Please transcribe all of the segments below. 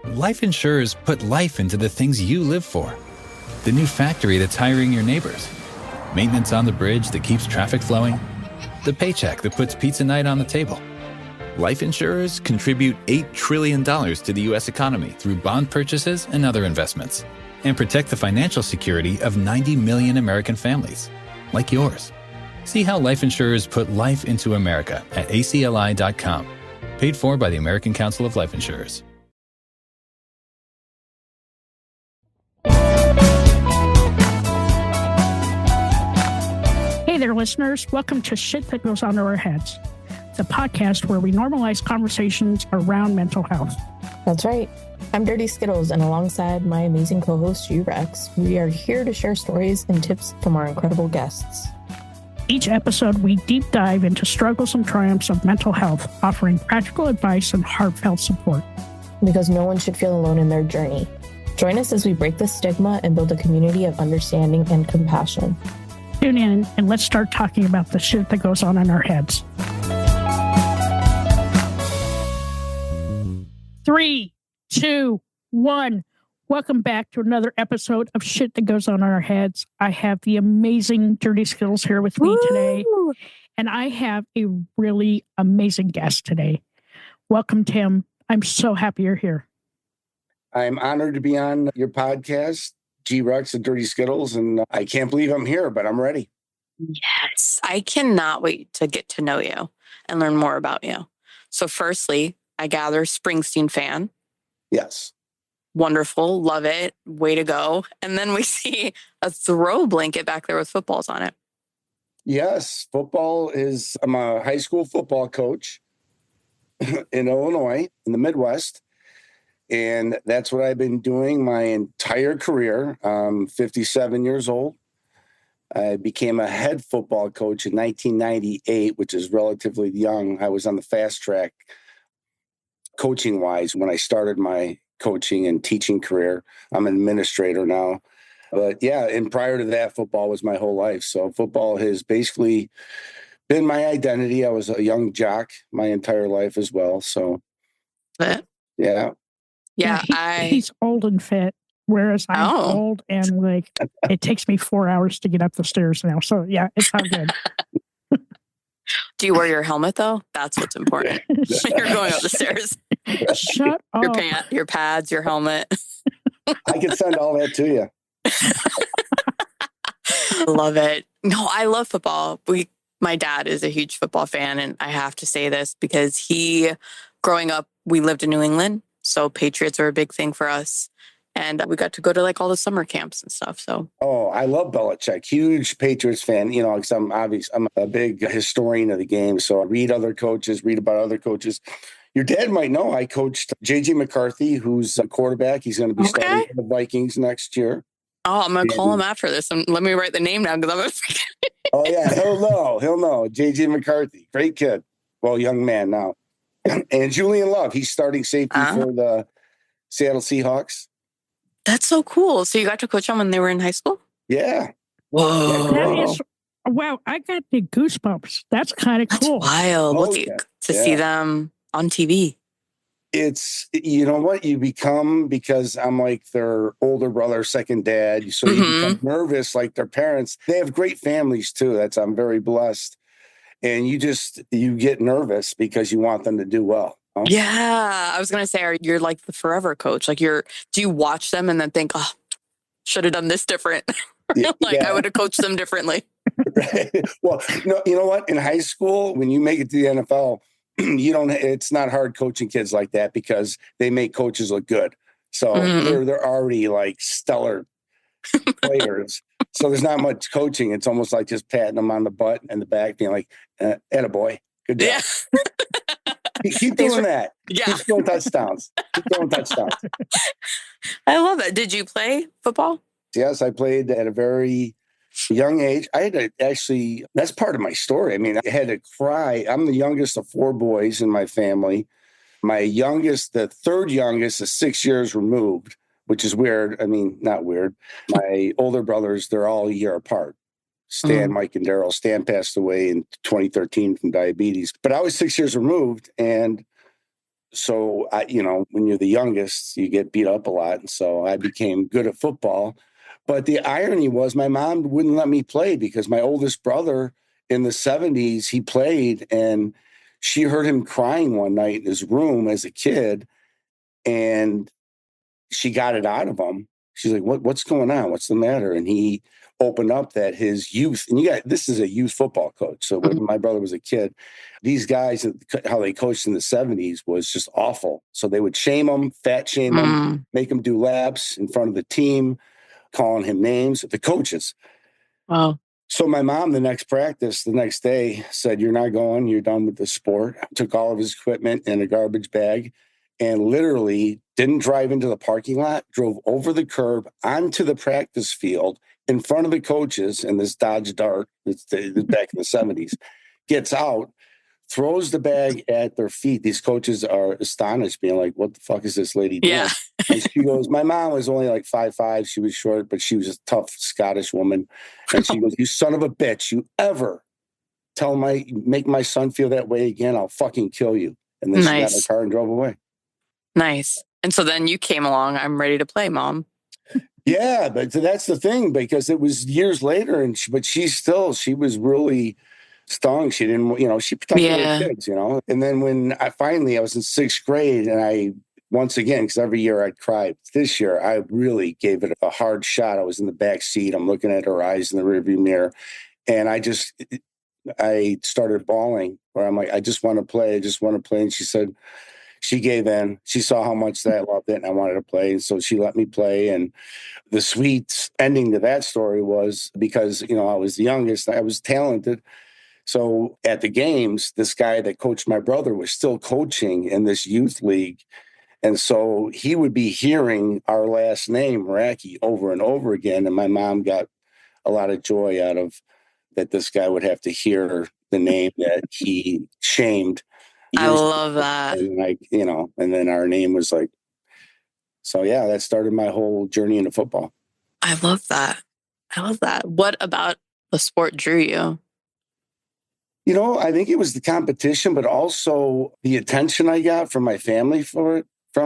Life insurers put life into the things you live for. The new factory that's hiring your neighbors. Maintenance on the bridge that keeps traffic flowing. The paycheck that puts pizza night on the table. Life insurers contribute $8 trillion to the U.S. economy through bond purchases and other investments, and protect the financial security of 90 million American families, like yours. See how life insurers put life into America at acli.com. Paid for by the American Council of Life Insurers. Hey there, listeners. Welcome to Shit That Goes On to Our Heads, the podcast where we normalize conversations around mental health. That's right. I'm Dirty Skittles, and alongside my amazing co-host, Rex, we are here to share stories and tips from our incredible guests. Each episode, we deep dive into struggles and triumphs of mental health, offering practical advice and heartfelt support. Because no one should feel alone in their journey. Join us as we break the stigma and build a community of understanding and compassion. Tune in and let's start talking about the shit that goes on in our heads. 3, 2, 1. Welcome back to another episode of Shit That Goes On in Our Heads. I have the amazing Dirty Skittles here with me today, and I have a really amazing guest today. Welcome, Tim. I'm so happy you're here. I'm honored to be on your podcast, Rex and Dirty Skittles, and I can't believe I'm here, but I'm ready. Yes, I cannot wait to get to know you and learn more about you. So firstly, I gather Springsteen fan. Yes. Wonderful. Love it. Way to go. And then we see a throw blanket back there with footballs on it. Yes. I'm a high school football coach in Illinois, in the Midwest. And that's what I've been doing my entire career. I'm 57 years old. I became a head football coach in 1998, which is relatively young. I was on the fast track coaching-wise when I started my coaching and teaching career. I'm an administrator now. But yeah, and prior to that, football was my whole life. So football has basically been my identity. I was a young jock my entire life as well. So yeah. Yeah, he's old and fit, whereas I'm old and it takes me 4 hours to get up the stairs now. So yeah, it's all good. Do you wear your helmet though? That's what's important. You're going up the stairs. Shut up. Your pads, your helmet. I can send all that to you. Love it. No, I love football. My dad is a huge football fan, and I have to say this because growing up, we lived in New England. So Patriots are a big thing for us. And we got to go to all the summer camps and stuff. So, I love Belichick. Huge Patriots fan, because I'm a big historian of the game. So I read about other coaches. Your dad might know I coached J.J. McCarthy, who's a quarterback. He's going to be starting for the Vikings next year. Oh, I'm going to call him after this. Let me write the name down because I'm going to forget. Oh, yeah. He'll know. J.J. McCarthy. Great kid. Well, young man now. And Julian Love, he's starting safety for the Seattle Seahawks. That's so cool. So you got to coach them when they were in high school? Yeah. Whoa. Wow, I got the goosebumps. That's kind of cool. That's wild. To see them on TV. It's, what you become, because I'm like their older brother, second dad. So you become nervous like their parents. They have great families too. I'm very blessed. And you get nervous because you want them to do well. Huh? Yeah. I was going to say, you're like the forever coach. Do you watch them and then think, should have done this different? I would have coached them differently. Right. Well, you know what? In high school, when you make it to the NFL, it's not hard coaching kids like that because they make coaches look good. So they're already stellar players. So there's not much coaching. It's almost like just patting them on the butt and the back, being like, attaboy, good job. Yeah. Keep doing that. Yeah. Keep throwing touchdowns. I love it. Did you play football? Yes, I played at a very young age. I had to that's part of my story. I mean, I had to cry. I'm the youngest of 4 boys in my family. My youngest, the third youngest, is 6 years removed, which is weird. I mean, not weird. My older brothers, they're all a year apart. Stan, Mike, and Daryl. Stan passed away in 2013 from diabetes. But I was 6 years removed, and So when you're the youngest, you get beat up a lot. And so I became good at football. But the irony was my mom wouldn't let me play because my oldest brother in the 70s, he played, and she heard him crying one night in his room as a kid, and she got it out of him. She's like, what's going on? What's the matter? And he opened up that his youth, and this is a youth football coach. So when my brother was a kid, these guys, how they coached in the 70s was just awful. So they would shame him, fat shame him, make him do laps in front of the team, calling him names, the coaches. Wow. So my mom, the next practice, the next day, said, "You're not going. You're done with the sport." Took all of his equipment in a garbage bag and literally didn't drive into the parking lot, drove over the curb onto the practice field in front of the coaches in this Dodge Dart that's back in the 70s, gets out, throws the bag at their feet. These coaches are astonished, being like, "What the fuck is this lady doing?" Yeah. And she goes, my mom was only like 5'5". She was short, but she was a tough Scottish woman. And she goes, "You son of a bitch, you ever make my son feel that way again, I'll fucking kill you." And then she got in the car and drove away. Nice. And so then you came along, "I'm ready to play, Mom." Yeah, but that's the thing, because it was years later, but she was really stung. She didn't, she protected her kids, And then when I was in 6th grade, and once again, because every year I'd cry. This year, I really gave it a hard shot. I was in the back seat. I'm looking at her eyes in the rearview mirror, and I started bawling. Where I'm like, "I just want to play. I just want to play." And she gave in. She saw how much that I loved it and I wanted to play. And so she let me play. And the sweet ending to that story was because, I was the youngest, I was talented. So at the games, this guy that coached my brother was still coaching in this youth league. And so he would be hearing our last name, Racki, over and over again. And my mom got a lot of joy out of that. This guy would have to hear the name that he shamed. I love that. And then our name was like, so yeah, that started my whole journey into football. I love that. What about the sport drew you? I think it was the competition, but also the attention I got from my family from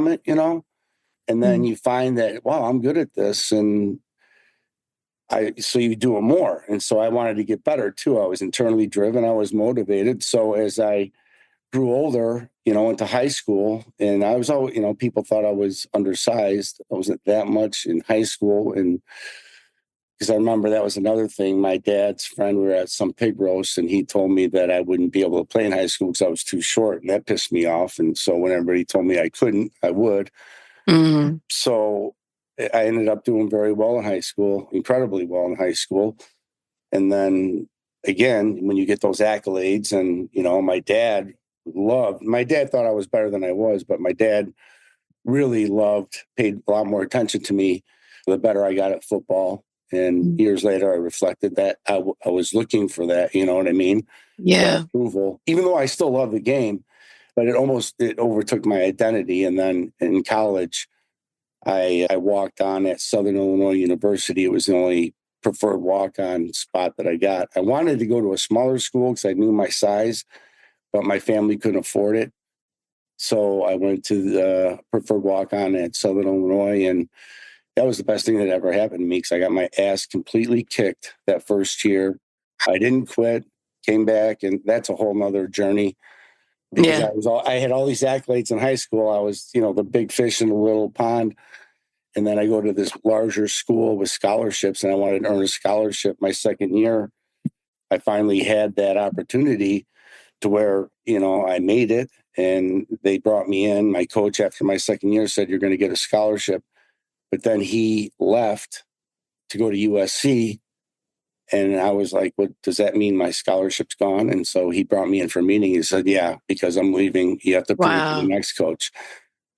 it, and then you find that, wow, I'm good at this. And so you do it more. And so I wanted to get better too. I was internally driven. I was motivated. So as I grew older, into high school, and I was always, people thought I was undersized. I wasn't that much in high school. And because I remember that was another thing. My dad's friend, we were at some pig roast, and he told me that I wouldn't be able to play in high school because I was too short. And that pissed me off. And so whenever he told me I couldn't, I would. Mm-hmm. So I ended up doing very well in high school, incredibly well in high school. And then again, when you get those accolades, and, my dad thought I was better than I was, but my dad really paid a lot more attention to me the better I got at football. And years later, I reflected that I was looking for that, you know what I mean? Yeah. That approval, even though I still love the game, but it overtook my identity. And then in college, I walked on at Southern Illinois University. It was the only preferred walk-on spot that I got. I wanted to go to a smaller school because I knew my size, but my family couldn't afford it. So I went to the preferred walk-on at Southern Illinois, and that was the best thing that ever happened to me because I got my ass completely kicked that first year. I didn't quit, came back, and that's a whole nother journey. Because I had all these accolades in high school. I was, the big fish in the little pond. And then I go to this larger school with scholarships, and I wanted to earn a scholarship my second year. I finally had that opportunity to where, I made it, and they brought me in. My coach after my second year said, "You're going to get a scholarship." But then he left to go to USC. And I was like, "What does that mean? My scholarship's gone?" And so he brought me in for a meeting. He said, "Yeah, because I'm leaving. You have to prove to the next coach."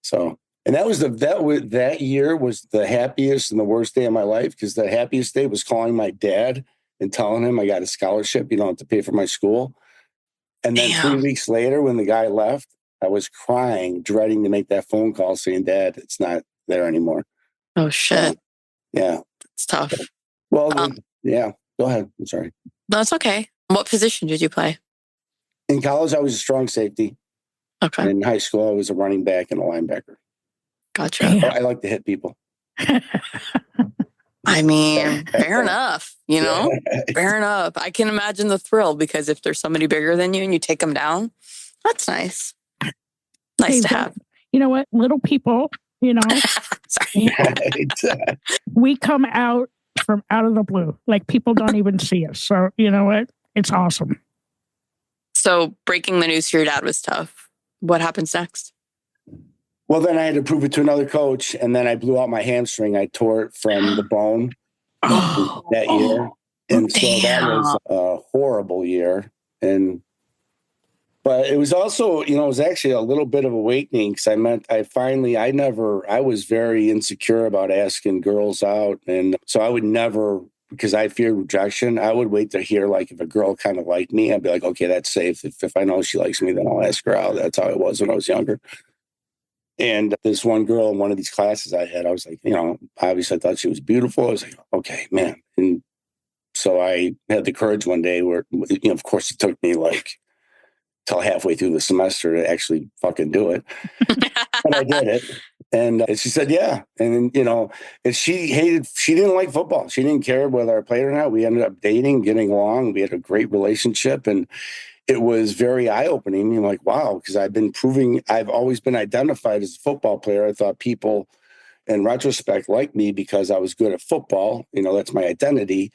So, and that year was the happiest and the worst day of my life, because the happiest day was calling my dad and telling him I got a scholarship. You don't have to pay for my school. And then 3 weeks later, when the guy left, I was crying, dreading to make that phone call saying, "Dad, it's not there anymore." Oh, shit. Yeah. It's tough. Well, yeah. Go ahead. I'm sorry. No, it's okay. What position did you play? In college, I was a strong safety. Okay. In high school, I was a running back and a linebacker. Gotcha. Yeah. I like to hit people. I mean, fair enough, fair enough. I can imagine the thrill because if there's somebody bigger than you and you take them down, that's nice. Nice to have. You know what? Little people, Sorry. we come out from out of the blue. Like people don't even see us. So you know what? It's awesome. So breaking the news to your dad was tough. What happens next? Well, then I had to prove it to another coach, and then I blew out my hamstring. I tore it from the bone that year. And so that was a horrible year. But it was also, it was actually a little bit of awakening because I was very insecure about asking girls out. And so I would never, because I feared rejection, I would wait to hear, like, if a girl kind of liked me, I'd be like, okay, that's safe. If I know she likes me, then I'll ask her out. That's how it was when I was younger. And this one girl in one of these classes I had, I was like, obviously I thought she was beautiful. I was like, okay, man. And so I had the courage one day where, of course it took me like till halfway through the semester to actually fucking do it. But I did it. And she said, yeah. And then, and she didn't like football. She didn't care whether I played or not. We ended up dating, getting along. We had a great relationship. And it was very eye-opening. I'm like, wow, because I've always been identified as a football player. I thought people in retrospect liked me because I was good at football. That's my identity.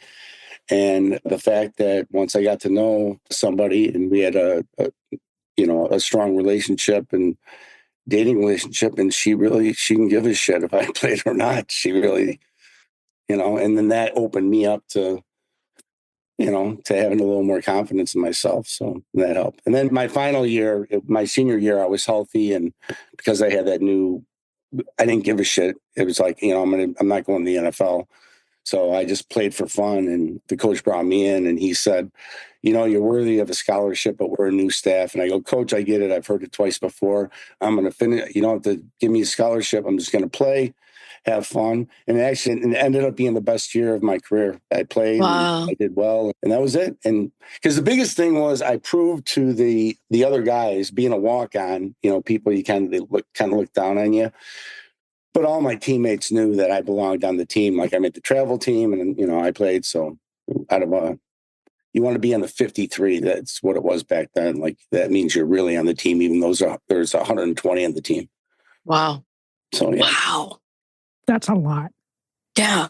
And the fact that once I got to know somebody and we had a strong relationship and dating relationship, and she didn't give a shit if I played or not. She really, and then that opened me up to having a little more confidence in myself. So that helped. And then my final year, my senior year, I was healthy. And because I had I didn't give a shit. It was like, I'm not going to the NFL. So I just played for fun. And the coach brought me in and he said, you're worthy of a scholarship, but we're a new staff. And I go, Coach, I get it. I've heard it twice before. I'm going to finish. You don't have to give me a scholarship. I'm just going to play, have fun. And it ended up being the best year of my career. I played, I did well, and that was it. And because the biggest thing was I proved to the other guys, being a walk-on, people you kind of look down on you. But all my teammates knew that I belonged on the team. Like I made the travel team and, I played. So you want to be on the 53. That's what it was back then. Like that means you're really on the team, even though there's 120 on the team. Wow. So, yeah. Wow. That's a lot. Yeah.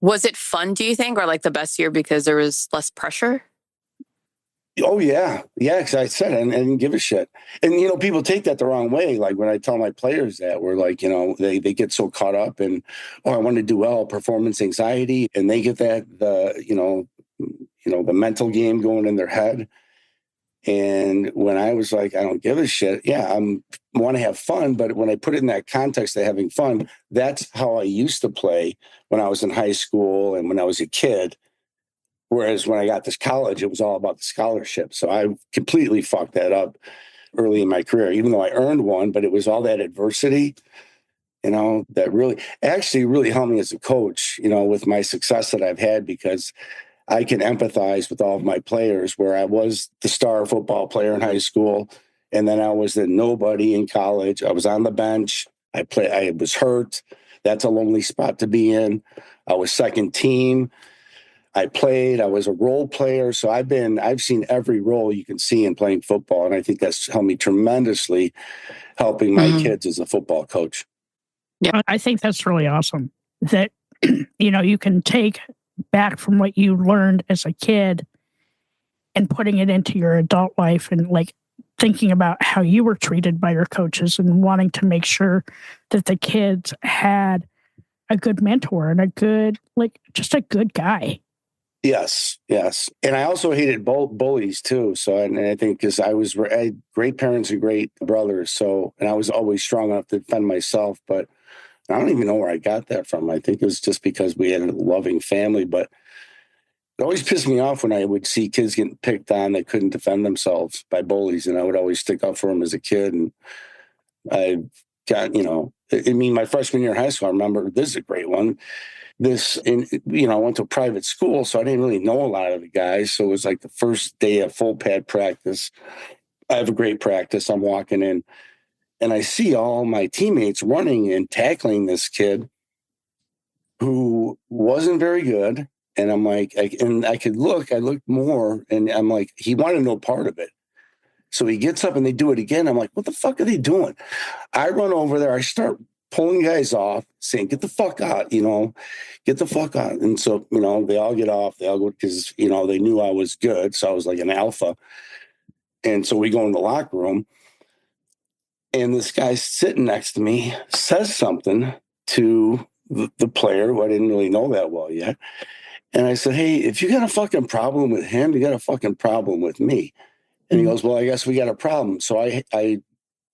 Was it fun, do you think, or like the best year because there was less pressure? Oh, yeah. Yeah, because I said I didn't give a shit. And, people take that the wrong way. Like when I tell my players that, we're like, they get so caught up in, I want to do well, performance anxiety. And they get that, the mental game going in their head. And when I was like, I don't give a shit. Yeah, I want to have fun. But when I put it in that context of having fun, that's how I used to play when I was in high school and when I was a kid. Whereas when I got to college, it was all about the scholarship. So I completely fucked that up early in my career, even though I earned one. But it was all that adversity, that really helped me as a coach, with my success that I've had, because I can empathize with all of my players, where I was the star football player in high school. And then I was the nobody in college. I was on the bench. I was hurt. That's a lonely spot to be in. I was second team. I played. I was a role player. So I've seen every role you can see in playing football. And I think that's helped me tremendously, helping my kids as a football coach. Yeah, I think that's really awesome that, you can take back from what you learned as a kid and putting it into your adult life and like thinking about how you were treated by your coaches and wanting to make sure that the kids had a good mentor and just a good guy. Yes. And I also hated bullies too. So, and I think because I had great parents and great brothers. So, and I was always strong enough to defend myself, but I don't even know where I got that from. I think it was just because we had a loving family, but it always pissed me off when I would see kids getting picked on that couldn't defend themselves by bullies. And I would always stick up for them as a kid. And I got, my freshman year of high school, I remember, this is a great one. I went to a private school, so I didn't really know a lot of the guys. So it was like the first day of full pad practice. I have a great practice. I'm walking in and I see all my teammates running and tackling this kid who wasn't very good. And I'm like, I looked more and I'm like, he wanted no part of it. So he gets up and they do it again. I'm like, what the fuck are they doing? I run over there. I start pulling guys off, saying, get the fuck out, get the fuck out. And so, they all get off. They all go because, they knew I was good. So I was like an alpha. And so we go in the locker room. And this guy sitting next to me says something to the player who I didn't really know that well yet. And I said, hey, if you got a fucking problem with him, you got a fucking problem with me. And he goes, well, I guess we got a problem. So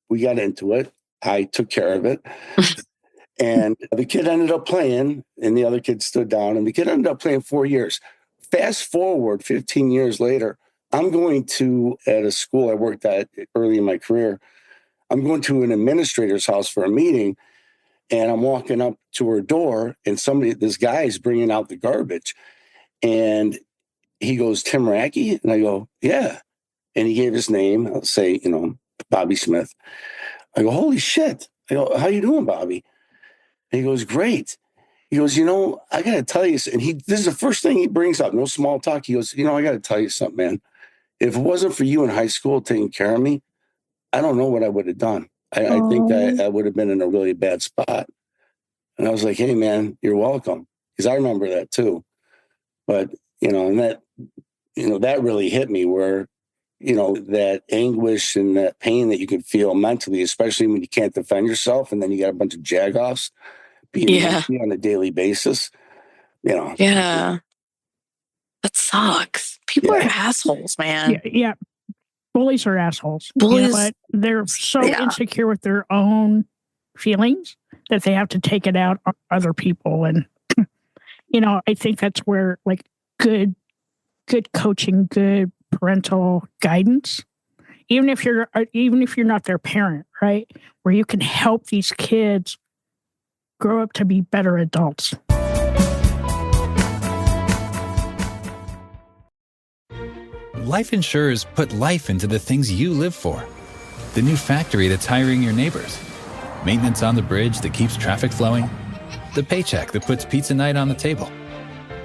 we got into it. I took care of it. And the kid ended up playing and the other kid stood down and the kid ended up playing 4 years. Fast forward 15 years later, I'm going at a school I worked at early in my career. I'm going to an administrator's house for a meeting and I'm walking up to her door and this guy is bringing out the garbage and he goes, Tim Racki? And I go, yeah. And he gave his name. I'll say, Bobby Smith. I go, holy shit. I go, how you doing, Bobby? And he goes, great. He goes, I got to tell you, and this is the first thing he brings up, no small talk. He goes, I got to tell you something, man. If it wasn't for you in high school taking care of me, I don't know what I would have done. I think I would have been in a really bad spot. And I was like, hey, man, you're welcome. Because I remember that too. But, and that really hit me where, that anguish and that pain that you can feel mentally, especially when you can't defend yourself. And then you got a bunch of jagoffs being on a daily basis, Yeah. That sucks. People are assholes, man. Yeah. Bullies are assholes. Bullies, but they're so insecure with their own feelings that they have to take it out on other people. And, I think that's where like good coaching, good parental guidance, even if you're not their parent, right? Where you can help these kids grow up to be better adults. Life insurers put life into the things you live for. The new factory that's hiring your neighbors. Maintenance on the bridge that keeps traffic flowing. The paycheck that puts pizza night on the table.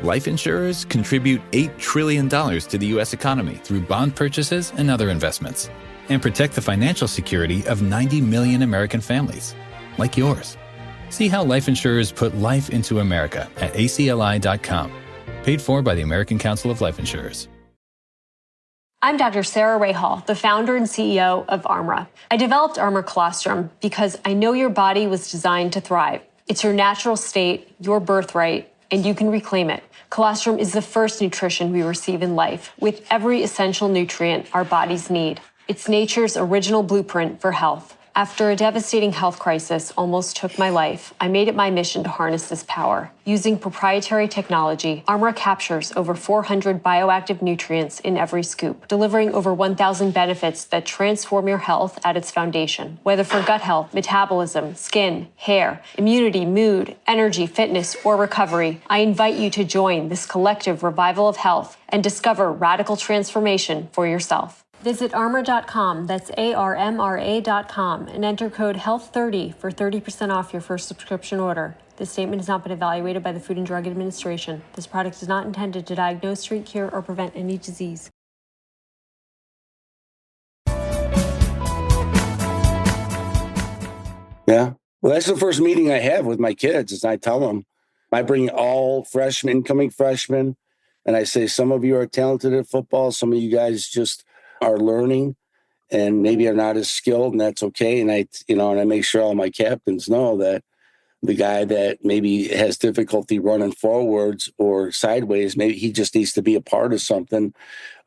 Life insurers contribute $8 trillion to the U.S. economy through bond purchases and other investments, and protect the financial security of 90 million American families, like yours. See how life insurers put life into America at acli.com. Paid for by the American Council of Life Insurers. I'm Dr. Sarah Rahal, the founder and CEO of Armra. I developed Armra Colostrum because I know your body was designed to thrive. It's your natural state, your birthright, and you can reclaim it. Colostrum is the first nutrition we receive in life, with every essential nutrient our bodies need. It's nature's original blueprint for health. After a devastating health crisis almost took my life, I made it my mission to harness this power. Using proprietary technology, Armra captures over 400 bioactive nutrients in every scoop, delivering over 1,000 benefits that transform your health at its foundation. Whether for gut health, metabolism, skin, hair, immunity, mood, energy, fitness, or recovery, I invite you to join this collective revival of health and discover radical transformation for yourself. Visit armra.com, that's ARMRA.com, and enter code HEALTH30 for 30% off your first subscription order. This statement has not been evaluated by the Food and Drug Administration. This product is not intended to diagnose, treat, cure, or prevent any disease. Yeah. Well, that's the first meeting I have with my kids is I tell them, I bring all incoming freshmen, and I say, some of you are talented at football. Some of you guys just are learning and maybe are not as skilled, and that's okay. And I make sure all my captains know that the guy that maybe has difficulty running forwards or sideways, maybe he just needs to be a part of something,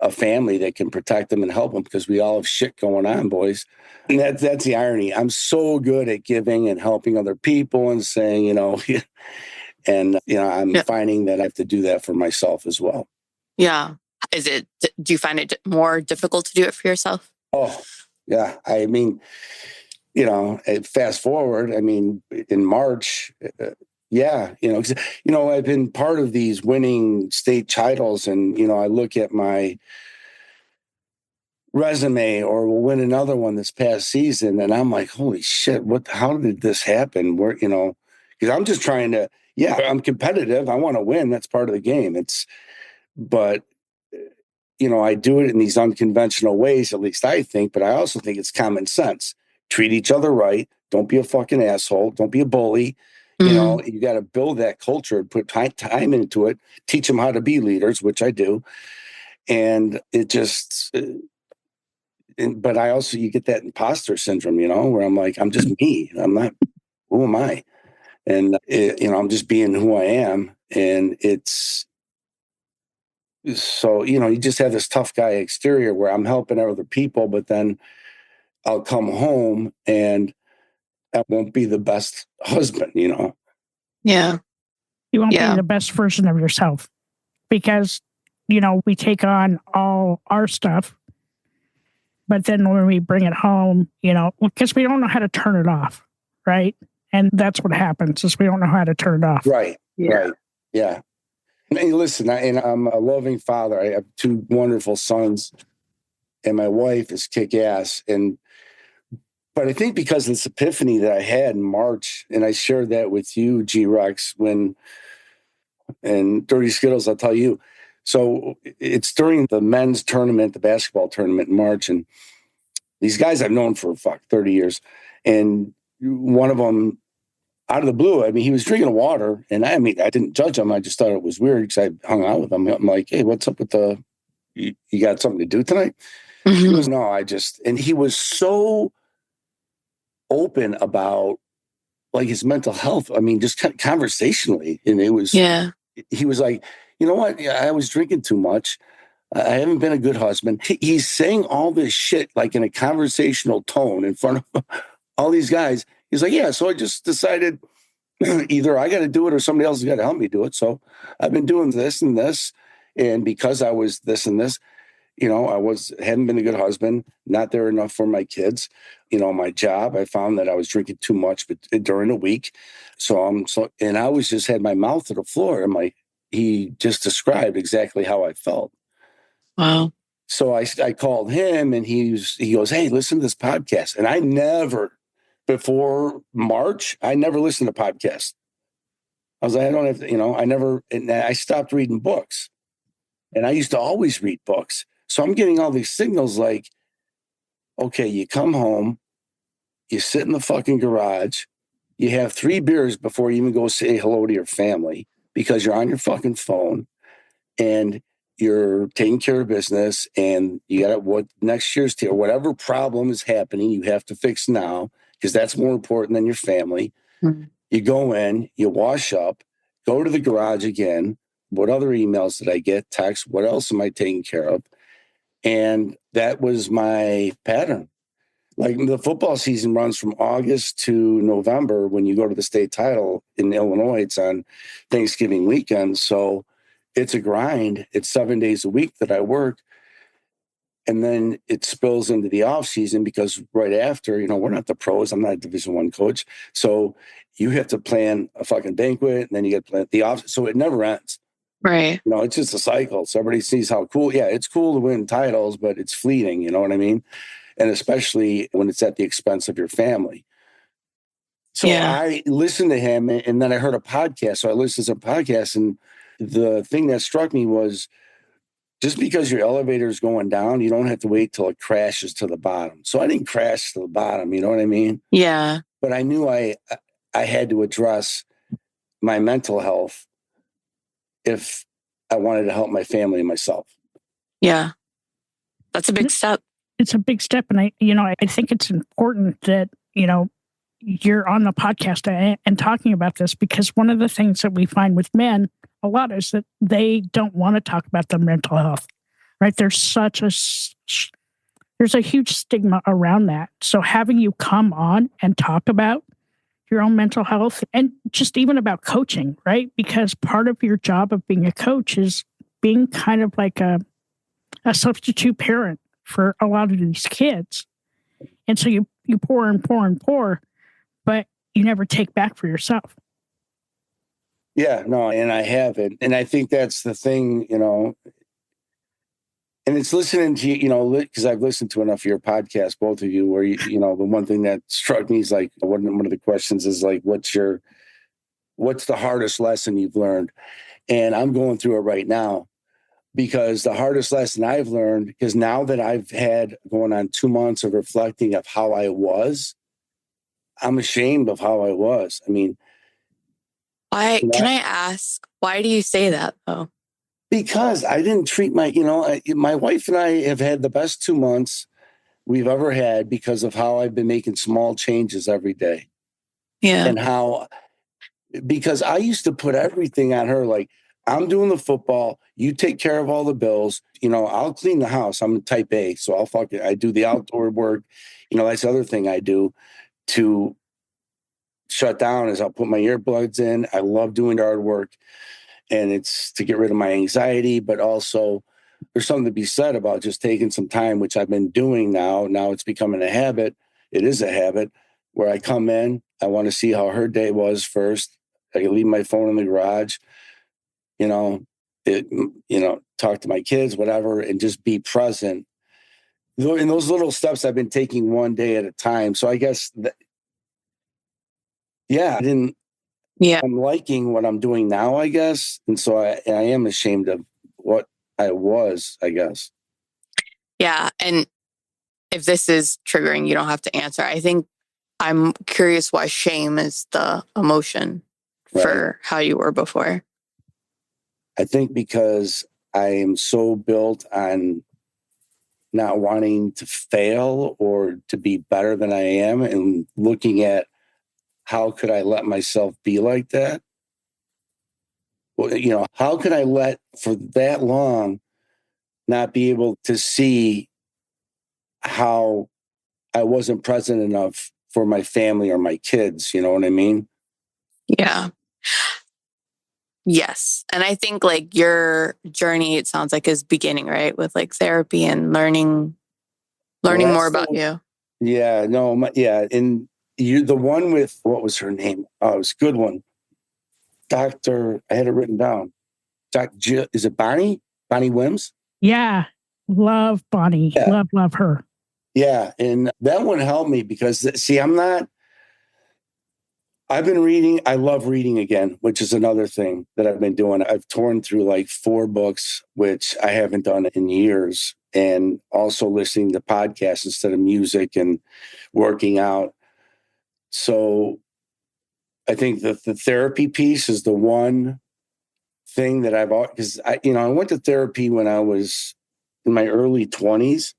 a family that can protect him and help him, because we all have shit going on, boys. And that's the irony. I'm so good at giving and helping other people and saying, and I'm finding that I have to do that for myself as well. Yeah. Do you find it more difficult to do it for yourself? Oh, yeah. I mean, fast forward, in March, I've been part of these winning state titles, and, I look at my resume or we'll win another one this past season. And I'm like, holy shit, how did this happen? Where, because I'm just trying to, I'm competitive. I want to win. That's part of the game. But I do it in these unconventional ways, at least I think, but I also think it's common sense. Treat each other right. Don't be a fucking asshole. Don't be a bully. You got to build that culture, put time into it, teach them how to be leaders, which I do. And it just, but I also, you get that imposter syndrome, where I'm like, I'm just me. I'm not, who am I? And, I'm just being who I am. And it's, so, you just have this tough guy exterior where I'm helping other people, but then I'll come home and I won't be the best husband, Yeah. You won't be the best version of yourself because, we take on all our stuff, but then when we bring it home, because we don't know how to turn it off, right? And that's what happens is we don't know how to turn it off. Right. Right. Yeah. And listen, I'm a loving father. I have 2 wonderful sons, and my wife is kick-ass. But I think because of this epiphany that I had in March, and I shared that with you, G-Rex, and Dirty Skittles, I'll tell you. So it's during the men's tournament, the basketball tournament in March, and these guys I've known for 30 years. And one of them, out of the blue, he was drinking water, and I didn't judge him. I just thought it was weird because I hung out with him. I'm like, hey, what's up with you got something to do tonight? He goes, no, and he was so open about like his mental health. Just kind of conversationally. And it was, he was like, you know what? I was drinking too much. I haven't been a good husband. He's saying all this shit like in a conversational tone in front of all these guys. He's like, yeah, so I just decided either I got to do it or somebody else has got to help me do it. So I've been doing this and this. And because I was this and this, hadn't been a good husband, not there enough for my kids. My job, I found that I was drinking too much during the week. And I always just had my mouth to the floor. And he just described exactly how I felt. Wow. So I called him and he goes, hey, listen to this podcast. And I never, before March, I never listened to podcasts. I was like, I don't have to, and I stopped reading books. And I used to always read books. So I'm getting all these signals like, okay, you come home, you sit in the fucking garage, you have 3 beers before you even go say hello to your family because you're on your fucking phone and you're taking care of business and you got what next year's tier, whatever problem is happening, you have to fix now because that's more important than your family. Mm-hmm. You go in, you wash up, go to the garage again. What other emails did I get? Text. What else am I taking care of? And that was my pattern. Like the football season runs from August to November. When you go to the state title in Illinois, it's on Thanksgiving weekend. So it's a grind. It's 7 days a week that I work. And then it spills into the off season because right after, we're not the pros. I'm not a Division I coach. So you have to plan a fucking banquet and then you get to plan the off. So it never ends. Right. It's just a cycle. So everybody sees how cool. Yeah, it's cool to win titles, but it's fleeting. You know what I mean? And especially when it's at the expense of your family. So I listened to him and then I heard a podcast. So I listened to some podcasts and the thing that struck me was just because your elevator is going down, you don't have to wait till it crashes to the bottom. So I didn't crash to the bottom. You know what I mean? Yeah. But I knew I had to address my mental health if I wanted to help my family and myself. Yeah. That's a big step. It's a big step. And I think it's important that, you're on the podcast and talking about this because one of the things that we find with men a lot is that they don't want to talk about their mental health, right? There's a huge stigma around that. So having you come on and talk about your own mental health and just even about coaching, right? Because part of your job of being a coach is being kind of like a substitute parent for a lot of these kids. And so you pour and pour and pour, but you never take back for yourself. Yeah, no, and I haven't. And I think that's the thing, And it's listening to because I've listened to enough of your podcasts, both of you, where the one thing that struck me is like one of the questions is like, what's the hardest lesson you've learned? And I'm going through it right now, because the hardest lesson I've learned, because now that I've had going on 2 months of reflecting of how I was, I'm ashamed of how I was. I mean, Can I ask, why do you say that though? because I didn't treat my wife and I have had the best 2 months we've ever had because of how I've been making small changes every day. Yeah. And because I used to put everything on her, like, I'm doing the football, you take care of all the bills, I'll clean the house. I'm a type A, so I do the outdoor work. That's the other thing I do to shut down is I'll put my earbuds in. I love doing yard work, and it's to get rid of my anxiety, but also there's something to be said about just taking some time, which I've been doing now. Now it's becoming a habit. It is a habit where I come in, I want to see how her day was first. I can leave my phone in the garage, talk to my kids, whatever, and just be present. In those little steps I've been taking one day at a time. So I guess I'm liking what I'm doing now, I guess. And so I am ashamed of what I was, I guess. Yeah. And if this is triggering, you don't have to answer. I think I'm curious why shame is the emotion for how you were before. I think because I am so built on not wanting to fail or to be better than I am, and looking at how could I let myself be like that? Well, how could I let for that long not be able to see how I wasn't present enough for my family or my kids? You know what I mean? Yeah. Yes. And I think like your journey, it sounds like, is beginning, right? With like therapy and learning more about you. Yeah, no, yeah. And you, the one with, what was her name? Oh, it was a good one. I had it written down. Is it Bonnie? Bonnie Wims? Yeah. Love Bonnie. Yeah. Love her. Yeah. And that one helped me because, see, I've been reading. I love reading again, which is another thing that I've been doing. I've torn through like 4 books, which I haven't done in years, and also listening to podcasts instead of music and working out. So I think that the therapy piece is the one thing that because I went to therapy when I was in my early 20s,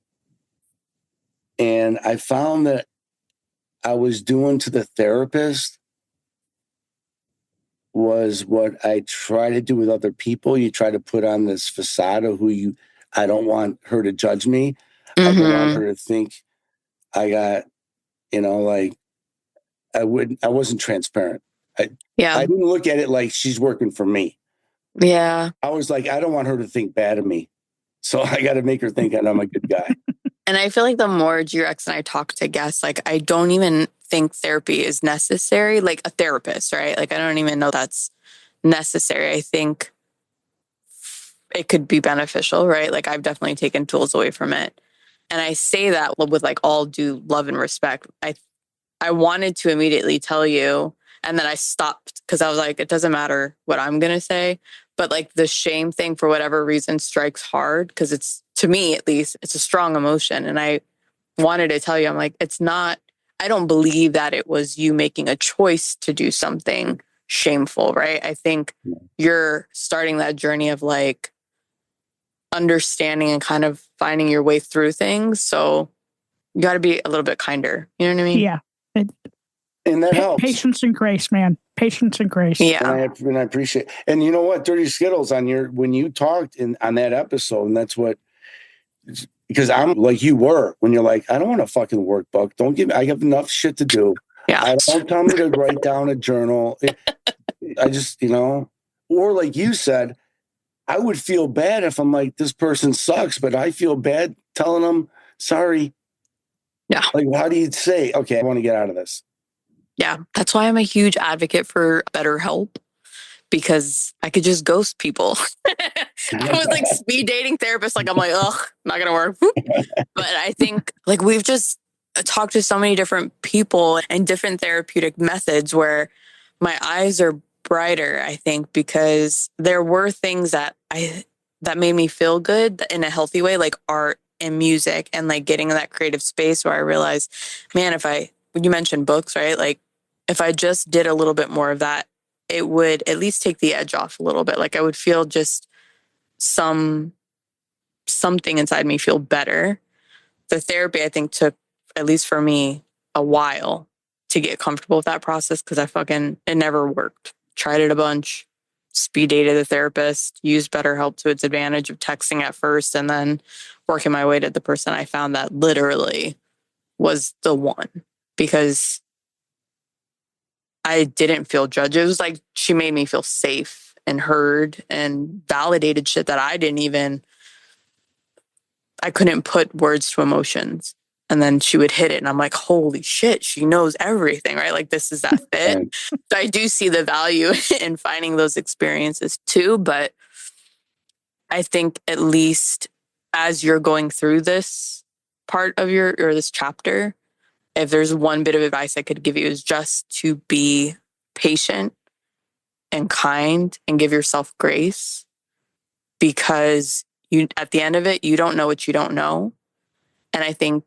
and I found that I was doing to the therapist was what I try to do with other people. You try to put on this facade of I don't want her to judge me. I don't want her to think I got, like I wasn't transparent. I didn't look at it like she's working for me. Yeah. I was like, I don't want her to think bad of me. So I got to make her think I'm a good guy. And I feel like the more G-Rex and I talk to guests, like I don't even think therapy is necessary, like a therapist, right? Like I don't even know that's necessary. I think it could be beneficial, right? Like I've definitely taken tools away from it. And I say that with like all due love and respect. I wanted to immediately tell you, and then I stopped because I was like, it doesn't matter what I'm going to say. But like the shame thing, for whatever reason, strikes hard because it's, to me at least, it's a strong emotion. And I wanted to tell you, I'm like, it's not, I don't believe that it was you making a choice to do something shameful, right? I think you're starting that journey of like understanding and kind of finding your way through things. So you got to be a little bit kinder. You know what I mean? Yeah. And that helps. Patience and grace, man. Patience and grace. Yeah. And I appreciate. And you know what? Dirty Skittles when you talked on that episode, and that's what, because I'm like you were when you're like, I don't want a fucking workbook. I have enough shit to do. Yeah. Don't tell me to write down a journal. I just, or like you said, I would feel bad if I'm like, this person sucks, but I feel bad telling them, sorry. Yeah. Like, how do you say, okay, I want to get out of this? Yeah. That's why I'm a huge advocate for BetterHelp, because I could just ghost people. I was like speed dating therapists. Like, I'm like, ugh, not going to work. But I think like we've just talked to so many different people and different therapeutic methods where my eyes are brighter, I think, because there were things that made me feel good in a healthy way, like art and music and like getting in that creative space where I realized, man, when you mentioned books, right? Like if I just did a little bit more of that, it would at least take the edge off a little bit. Like I would feel just something inside me feel better. The therapy, I think, took, at least for me, a while to get comfortable with that process because it never worked. Tried it a bunch, speed dated the therapist, used BetterHelp to its advantage of texting at first, and then working my way to the person I found that literally was the one because I didn't feel judged. It was like she made me feel safe and heard and validated shit that I couldn't put words to emotions. And then she would hit it and I'm like, holy shit, she knows everything, right? Like this is that fit. So I do see the value in finding those experiences too. But I think at least as you're going through this part of this chapter, if there's one bit of advice I could give you is just to be patient and kind and give yourself grace because at the end of it, you don't know what you don't know. And I think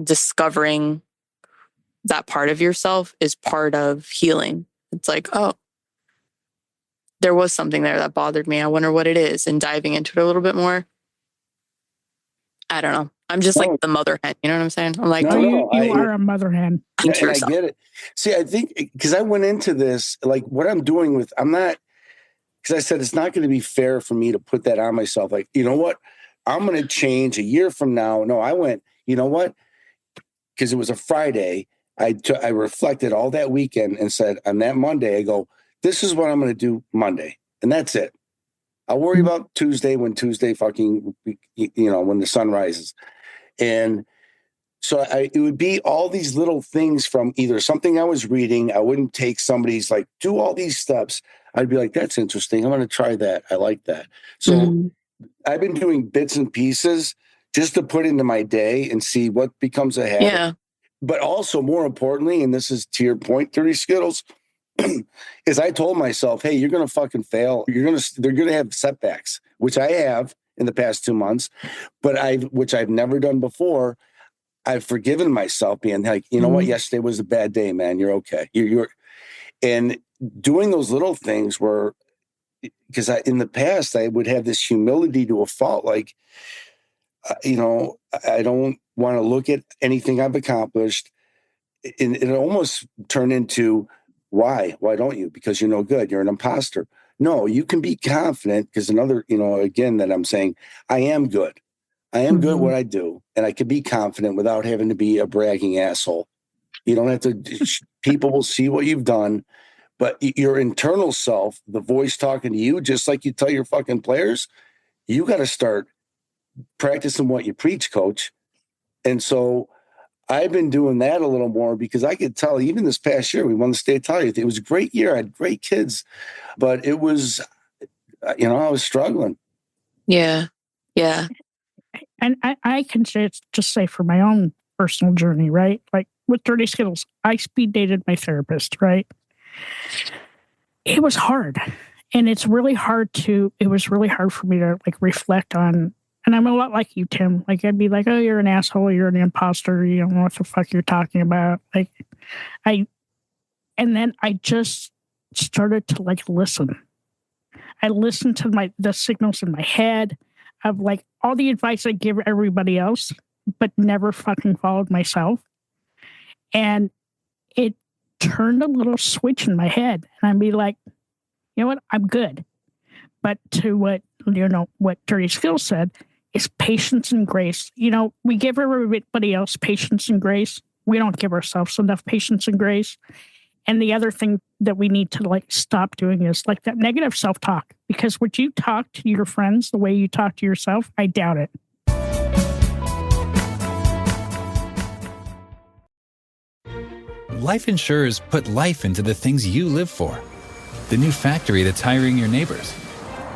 discovering that part of yourself is part of healing. It's like, oh, there was something there that bothered me. I wonder what it is. And diving into it a little bit more. I don't know. I'm just like the mother hen. You know what I'm saying? I'm like, you are a mother hen. And I get it. See, I think because I went into this, like what I'm doing because I said it's not going to be fair for me to put that on myself. Like, you know what? I'm going to change a year from now. No, I went, you know what? Because it was a Friday, I reflected all that weekend and said, on that Monday, I go, this is what I'm going to do Monday. And that's it. I'll worry about Tuesday when Tuesday when the sun rises. And so it would be all these little things from either something I was reading. I wouldn't take somebody's like, do all these steps. I'd be like, that's interesting. I'm going to try that. I like that. So I've been doing bits and pieces just to put into my day and see what becomes a habit. Yeah. But also more importantly, and this is to your point, Dirty Skittles, is I told myself, hey, you're going to fucking fail. They're going to have setbacks, which I have in the past 2 months, which I've never done before. I've forgiven myself being like, you know what? Yesterday was a bad day, man. You're okay. And doing those little things because in the past I would have this humility to a fault. Like, I don't want to look at anything I've accomplished. And it almost turned into, why? Why don't you? Because you're no good. You're an imposter. No, you can be confident because again, that I'm saying, I am good. I am good at what I do. And I can be confident without having to be a bragging asshole. You don't have to, people will see what you've done, but your internal self, the voice talking to you, just like you tell your fucking players, you got to start practicing what you preach, coach. And so I've been doing that a little more because I could tell even this past year, we won the state title. It was a great year. I had great kids, but it was, I was struggling. Yeah. Yeah. And I can just say for my own personal journey, right? Like with Dirty Skittles, I speed dated my therapist, right? It was hard. And it was really hard for me to like reflect on. And I'm a lot like you, Tim. Like I'd be like, oh, you're an asshole. You're an imposter. You don't know what the fuck you're talking about. And then I just started to like listen. I listened to the signals in my head of like all the advice I give everybody else, but never fucking followed myself. And it turned a little switch in my head. And I'd be like, you know what? I'm good. But to what Dirty Skills said is patience and grace. We give everybody else patience and grace. We don't give ourselves enough patience and grace. And the other thing that we need to like stop doing is like that negative self-talk. Because would you talk to your friends the way you talk to yourself? I doubt it. Life insurers put life into the things you live for. The new factory that's hiring your neighbors.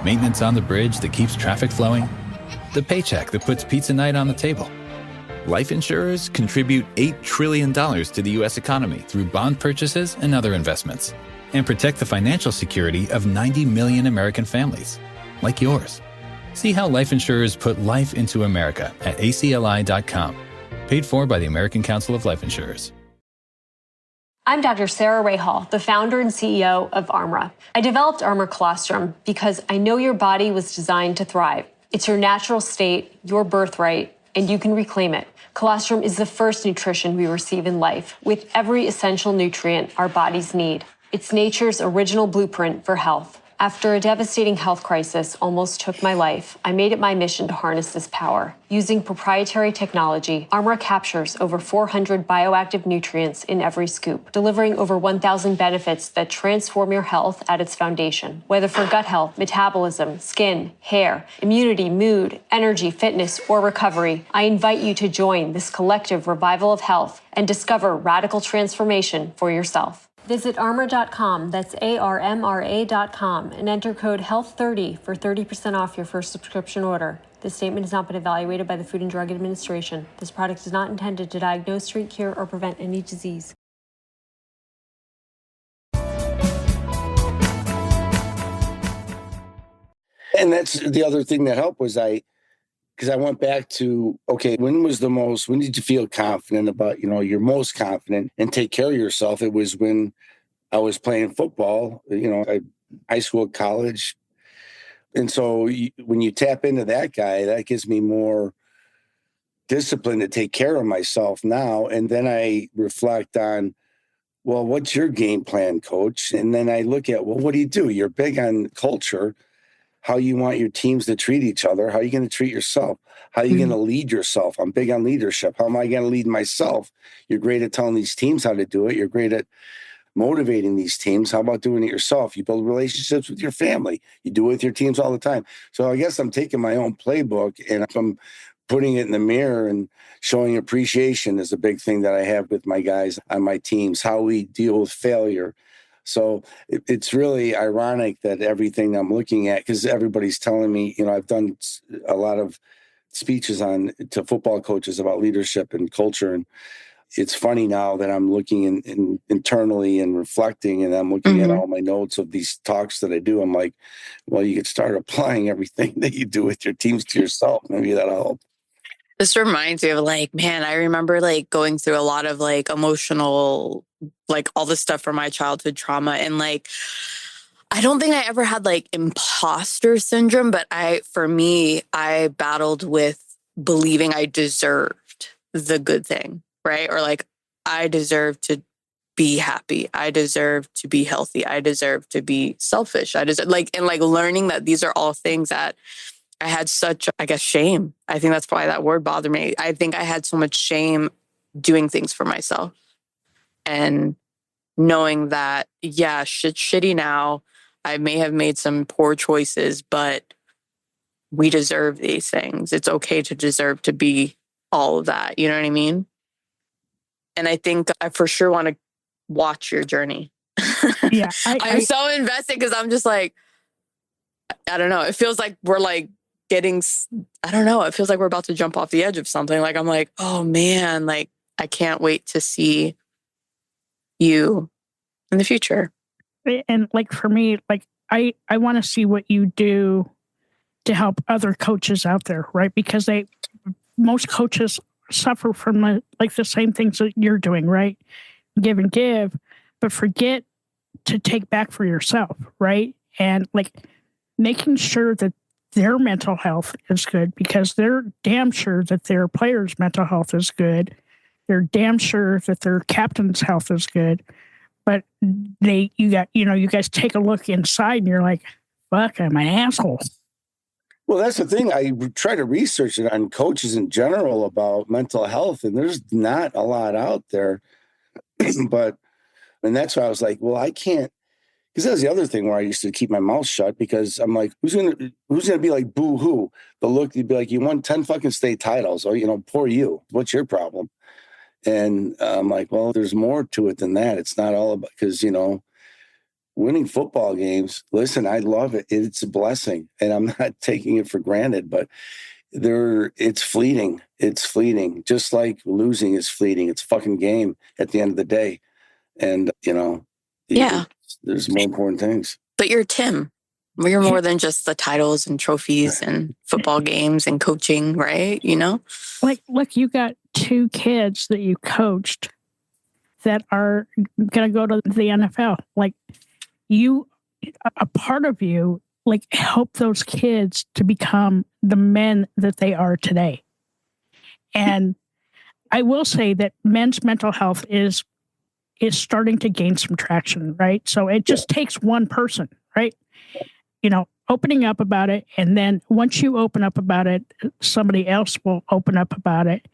Maintenance on the bridge that keeps traffic flowing. The paycheck that puts pizza night on the table. Life insurers contribute $8 trillion to the U.S. economy through bond purchases and other investments, and protect the financial security of 90 million American families, like yours. See how life insurers put life into America at acli.com. Paid for by the American Council of Life Insurers. I'm Dr. Sarah Rahal, the founder and CEO of Armra. I developed Armra Colostrum because I know your body was designed to thrive. It's your natural state, your birthright, and you can reclaim it. Colostrum is the first nutrition we receive in life, with every essential nutrient our bodies need. It's nature's original blueprint for health. After a devastating health crisis almost took my life, I made it my mission to harness this power. Using proprietary technology, Armra captures over 400 bioactive nutrients in every scoop, delivering over 1,000 benefits that transform your health at its foundation. Whether for gut health, metabolism, skin, hair, immunity, mood, energy, fitness, or recovery, I invite you to join this collective revival of health and discover radical transformation for yourself. Visit armra.com, that's ARMRA.com, and enter code HEALTH30 for 30% off your first subscription order. This statement has not been evaluated by the Food and Drug Administration. This product is not intended to diagnose, treat, cure, or prevent any disease. And that's the other thing that helped was because I went back to, okay, when did you feel confident about, you're most confident and take care of yourself? It was when I was playing football, high school, college. And so when you tap into that guy, that gives me more discipline to take care of myself now. And then I reflect on, well, what's your game plan, coach? And then I look at, well, what do? You're big on culture. How you want your teams to treat each other. How are you going to treat yourself? How are you going to lead yourself? I'm big on leadership. How am I going to lead myself? You're great at telling these teams how to do it. You're great at motivating these teams. How about doing it yourself? You build relationships with your family. You do it with your teams all the time. So I guess I'm taking my own playbook and I'm putting it in the mirror and showing appreciation is a big thing that I have with my guys on my teams, how we deal with failure. So it's really ironic that everything I'm looking at, because everybody's telling me, I've done a lot of speeches to football coaches about leadership and culture. And it's funny now that I'm looking internally and reflecting, and I'm looking at all my notes of these talks that I do. I'm like, well, you could start applying everything that you do with your teams to yourself. Maybe that'll help. This reminds me of I remember going through a lot of emotional, all the stuff from my childhood trauma. And I don't think I ever had imposter syndrome, but I battled with believing I deserved the good thing, right? Or I deserve to be happy. I deserve to be healthy. I deserve to be selfish. I deserve learning that these are all things that I had such, shame. I think that's why that word bothered me. I think I had so much shame doing things for myself. And knowing that, yeah, shit's shitty now. I may have made some poor choices, but we deserve these things. It's okay to deserve to be all of that. You know what I mean? And I think I for sure want to watch your journey. Yeah. I'm so invested because I'm just I don't know. It feels like we're getting, I don't know. It feels like we're about to jump off the edge of something. I'm oh man, I can't wait to see you in the future. And for me, I want to see what you do to help other coaches out there, right? Because most coaches suffer from the same things that you're doing, right? Give and give, but forget to take back for yourself, right? And making sure that their mental health is good, because they're damn sure that their players' mental health is good. They're damn sure that their captain's health is good. But you guys take a look inside and you're like, fuck, I'm an asshole. Well, that's the thing. I try to research it on coaches in general about mental health, and there's not a lot out there. And that's why I was like, well, I can't. Because that was the other thing where I used to keep my mouth shut, because I'm like, who's gonna be like boo-hoo? The look, you'd be like, you won 10 fucking state titles. Or, poor you. What's your problem? And I'm like, well, there's more to it than that. It's not all about, because, winning football games, listen, I love it. It's a blessing, and I'm not taking it for granted, but it's fleeting. It's fleeting. Just like losing is fleeting. It's a fucking game at the end of the day. And, Yeah, there's more important things. but you're Tim. You're more than just the titles and trophies and football games and coaching, right? Like, look, you got 2 kids that you coached that are going to go to the NFL. Like, a part of you, like, help those kids to become the men that they are today. And I will say that men's mental health is starting to gain some traction, right? So it just takes one person, right? Opening up about it. And then once you open up about it, somebody else will open up about it.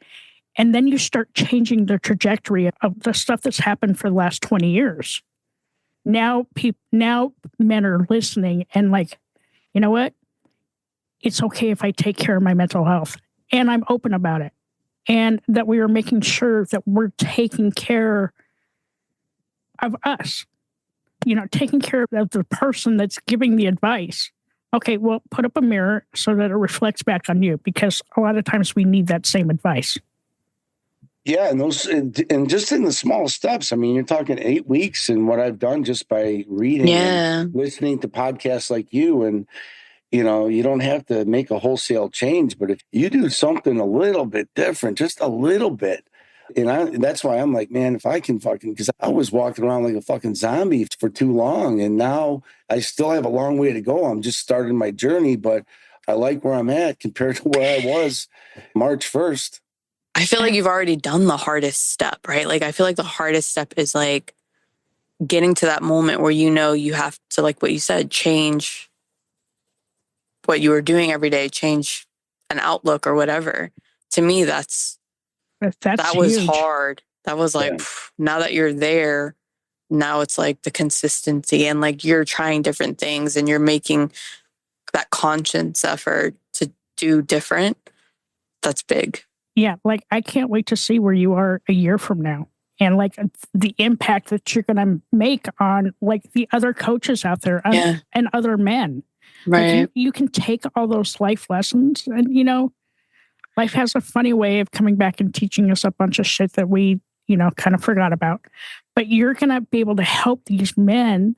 And then you start changing the trajectory of the stuff that's happened for the last 20 years. Now men are listening and like, you know what? It's okay if I take care of my mental health. And I'm open about it. And that we are making sure that we're taking care of us. Taking care of the person that's giving the advice. Okay, well, put up a mirror so that it reflects back on you, because a lot of times we need that same advice. Yeah, and just in the small steps. I mean, you're talking 8 weeks, and what I've done just by reading and listening to podcasts like you, and you don't have to make a wholesale change, but if you do something a little bit different, just a little bit. And that's why I'm like, man, if I can because I was walking around like a fucking zombie for too long. And now I still have a long way to go. I'm just starting my journey, but I like where I'm at compared to where I was March 1st. I feel like you've already done the hardest step, right? Like, I feel like the hardest step is like getting to that moment where you have to, like what you said, change what you were doing every day, change an outlook or whatever. To me, that was huge. hard. That was like, now that you're there, now it's like the consistency and like you're trying different things and you're making that conscious effort to do different. That's big. Yeah. Like, I can't wait to see where you are a year from now and like the impact that you're going to make on like the other coaches out there and other men. Right. Like you can take all those life lessons and, life has a funny way of coming back and teaching us a bunch of shit that we, kind of forgot about. But you're going to be able to help these men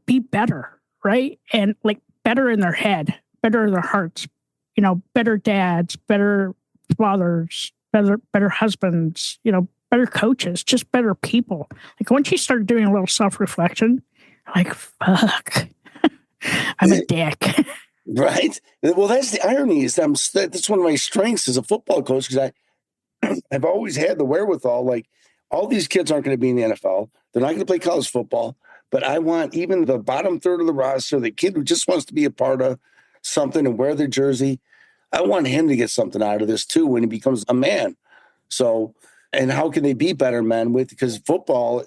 be better, right? And like better in their head, better in their hearts, better dads, better fathers, better husbands, better coaches, just better people. Like once you start doing a little self-reflection, like, fuck, I'm a dick. Right. Well, that's the irony is that's one of my strengths as a football coach, because I've always had the wherewithal. Like, all these kids aren't going to be in the NFL. They're not going to play college football, but I want even the bottom third of the roster, the kid who just wants to be a part of something and wear their jersey. I want him to get something out of this too when he becomes a man. So, and how can they be better men because football,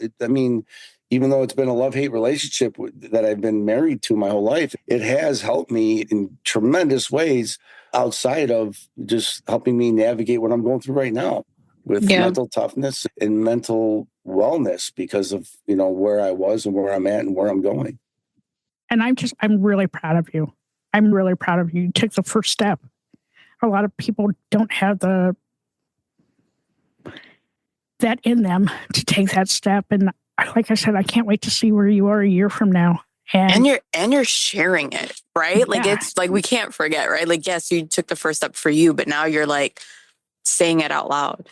even though it's been a love-hate relationship that I've been married to my whole life, it has helped me in tremendous ways outside of just helping me navigate what I'm going through right now with mental toughness and mental wellness because of, where I was and where I'm at and where I'm going. And I'm really proud of you. I'm really proud of you. You took the first step. A lot of people don't have that in them to take that step. And like I said, I can't wait to see where you are a year from now. And you're sharing it, right? Like it's like we can't forget, right? Like, yes, you took the first step for you, but now you're like saying it out loud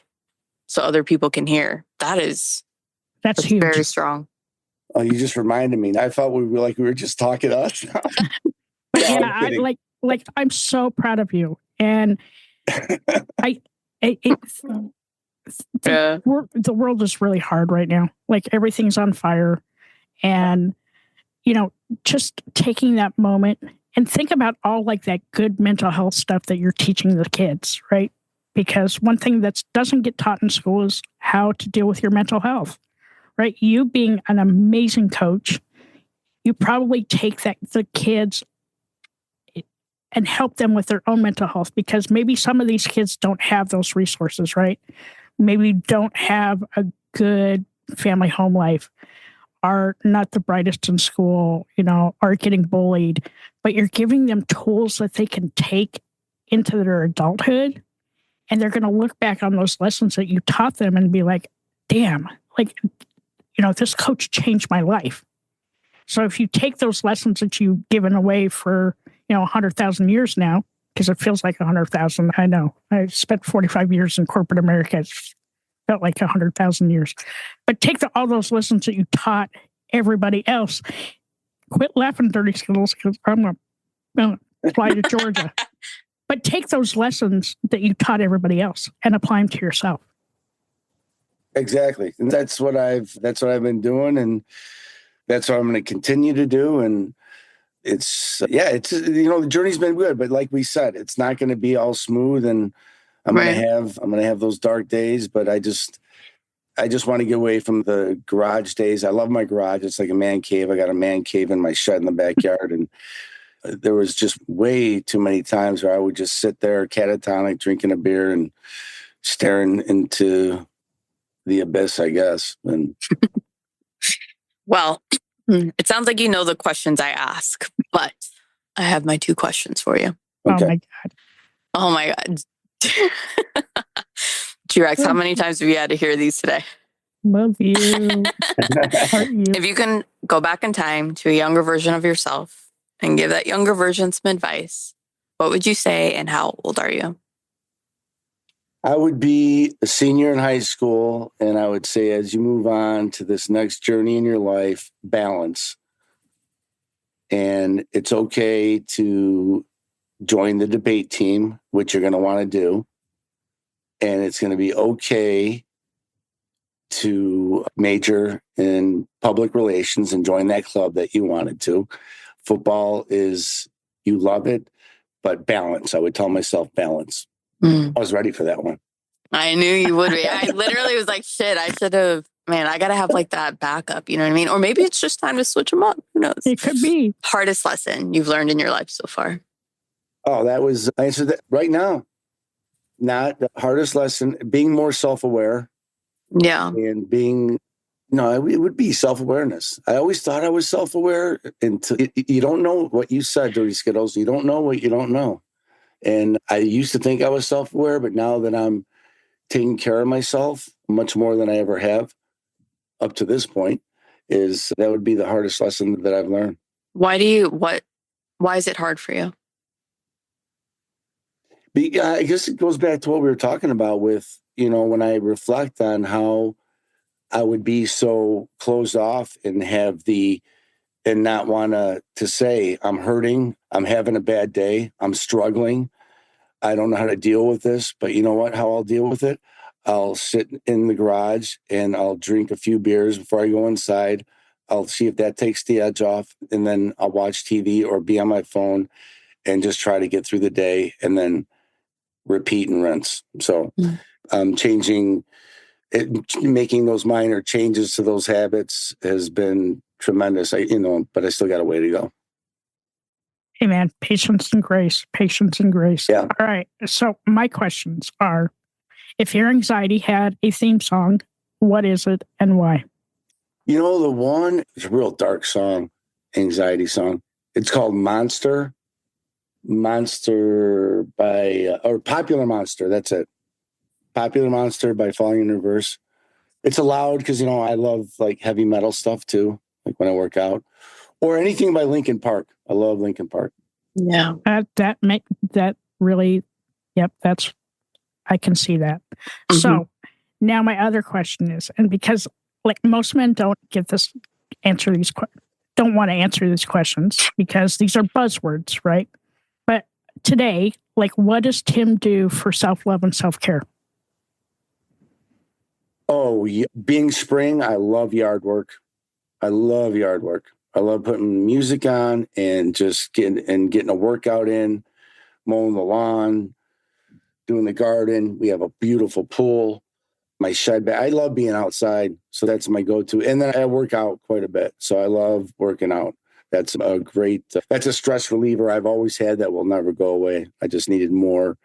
so other people can hear. That's huge. Very strong. Oh, you just reminded me. I thought we were just talking to us now. But I'm so proud of you. And the world is really hard right now. Like everything's on fire. And, just taking that moment and think about all like that good mental health stuff that you're teaching the kids, right? Because one thing that doesn't get taught in school is how to deal with your mental health, right? You being an amazing coach, you probably take the kids and help them with their own mental health, because maybe some of these kids don't have those resources, right? Maybe don't have a good family home life, are not the brightest in school, are getting bullied, but you're giving them tools that they can take into their adulthood. And they're going to look back on those lessons that you taught them and be like, damn, this coach changed my life. So if you take those lessons that you've given away for, 100,000 years now, because it feels like 100,000. I know. I spent 45 years in corporate America. It felt like 100,000 years. But take all those lessons that you taught everybody else. Quit laughing, Dirty Skittles, because I'm going to fly to Georgia. But take those lessons that you taught everybody else and apply them to yourself. Exactly. And that's what I've been doing, and that's what I'm going to continue to do. And it's the journey's been good, but like we said, it's not going to be all smooth, and I'm going to have those dark days, but I just want to get away from the garage days. I love my garage. It's like a man cave. I got a man cave in my shed in the backyard, and there was just way too many times where I would just sit there catatonic, drinking a beer and staring into the abyss, I guess. And well, it sounds like you know the questions I ask, but I have my 2 questions for you. Okay. Oh my God. G-Rex, how many times have you had to hear these today? Love you. Heart you. If you can go back in time to a younger version of yourself and give that younger version some advice, what would you say, and how old are you? I would be a senior in high school, and I would say, as you move on to this next journey in your life, balance. And it's okay to join the debate team, which you're going to want to do. And it's going to be okay to major in public relations and join that club that you wanted to. Football is, you love it, but balance. I would tell myself balance. I was ready for that one. I knew you would be. I literally was like, shit, I should have, I got to have like that backup. You know what I mean? Or maybe it's just time to switch them up. Who knows? It could be. Hardest lesson you've learned in your life so far? Oh, I answered that right now. Not the hardest lesson, being more self-aware. Yeah. And being, it would be self-awareness. I always thought I was self-aware until you don't know what you said, Dirty Skittles. You don't know what you don't know. And I used to think I was self-aware, but now that I'm taking care of myself much more than I ever have up to this point, that would be the hardest lesson that I've learned. Why is it hard for you? I guess it goes back to what we were talking about with, when I reflect on how I would be so closed off and not want to say, I'm hurting, I'm having a bad day, I'm struggling, I don't know how to deal with this, but you know what, how I'll deal with it? I'll sit in the garage and I'll drink a few beers before I go inside. I'll see if that takes the edge off, and then I'll watch TV or be on my phone and just try to get through the day and then repeat and rinse. So making those minor changes to those habits has been tremendous. But I still got a way to go. Hey man, patience and grace. Yeah. All right. So my questions are, if your anxiety had a theme song, what is it and why? The one is a real dark song, anxiety song. It's called Monster by Popular Monster. That's it. Popular Monster by Falling in Reverse. It's allowed because, I love like heavy metal stuff too, like when I work out, or anything by Linkin Park. I love Linkin Park. Yeah. That really, yep, I can see that. Mm-hmm. So now my other question is, and because like most men don't want to answer these questions because these are buzzwords, right? But today, like, what does Tim do for self-love and self-care? Oh, yeah. Being spring, I love yard work. I love putting music on and just getting a workout in, mowing the lawn, doing the garden. We have a beautiful pool. My shed. I love being outside, so that's my go-to. And then I work out quite a bit, so I love working out. That's a stress reliever I've always had that will never go away. I just needed more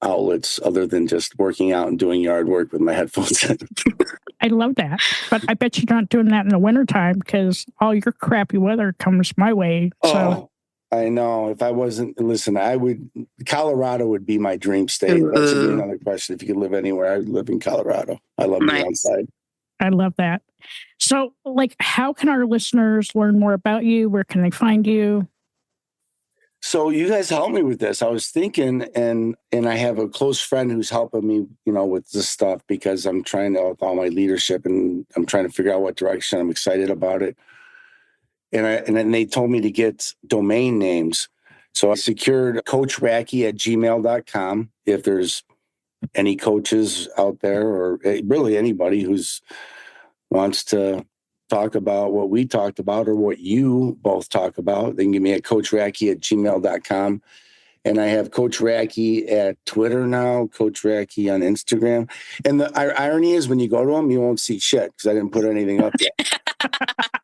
outlets other than just working out and doing yard work with my headphones in. I love that. But I bet you're not doing that in the wintertime because all your crappy weather comes my way. So I know. If I wasn't, listen, Colorado would be my dream state. That should be another question. If you could live anywhere, I would live in Colorado. I love being outside. I love that. So, how can our listeners learn more about you? Where can they find you? So you guys helped me with this. I was thinking, and I have a close friend who's helping me, with this stuff because I'm trying to, with all my leadership, and I'm trying to figure out what direction. I'm excited about it. And then they told me to get domain names. So I secured coachracki@gmail.com. If there's any coaches out there or really anybody who's wants to talk about what we talked about or what you both talk about, they can give me at coachracki@gmail.com. And I have Coach Racki at Twitter now, Coach Racki on Instagram. And the irony is when you go to them, you won't see shit because I didn't put anything up yet.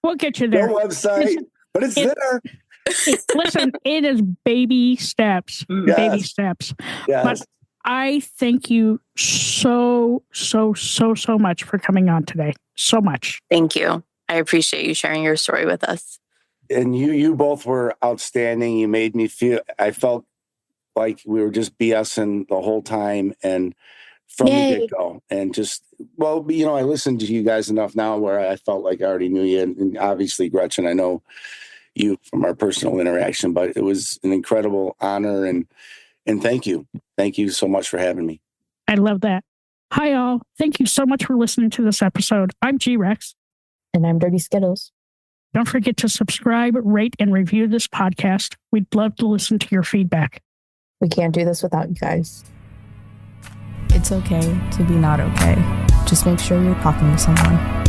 We'll get you there. No website, but it's there. Listen, it is baby steps. Yes. Baby steps. Yes. But I thank you so much for coming on today. So much. Thank you. I appreciate you sharing your story with us. And you both were outstanding. You made me I felt like we were just BSing the whole time and from the get-go. And just, I listened to you guys enough now where I felt like I already knew you. And obviously, Gretchen, I know you from our personal interaction, but it was an incredible honor. And thank you. Thank you so much for having me. I love that. Hi, all. Thank you so much for listening to this episode. I'm G-Rex. And I'm Dirty Skittles. Don't forget to subscribe, rate, and review this podcast. We'd love to listen to your feedback. We can't do this without you guys. It's okay to be not okay. Just make sure you're talking to someone.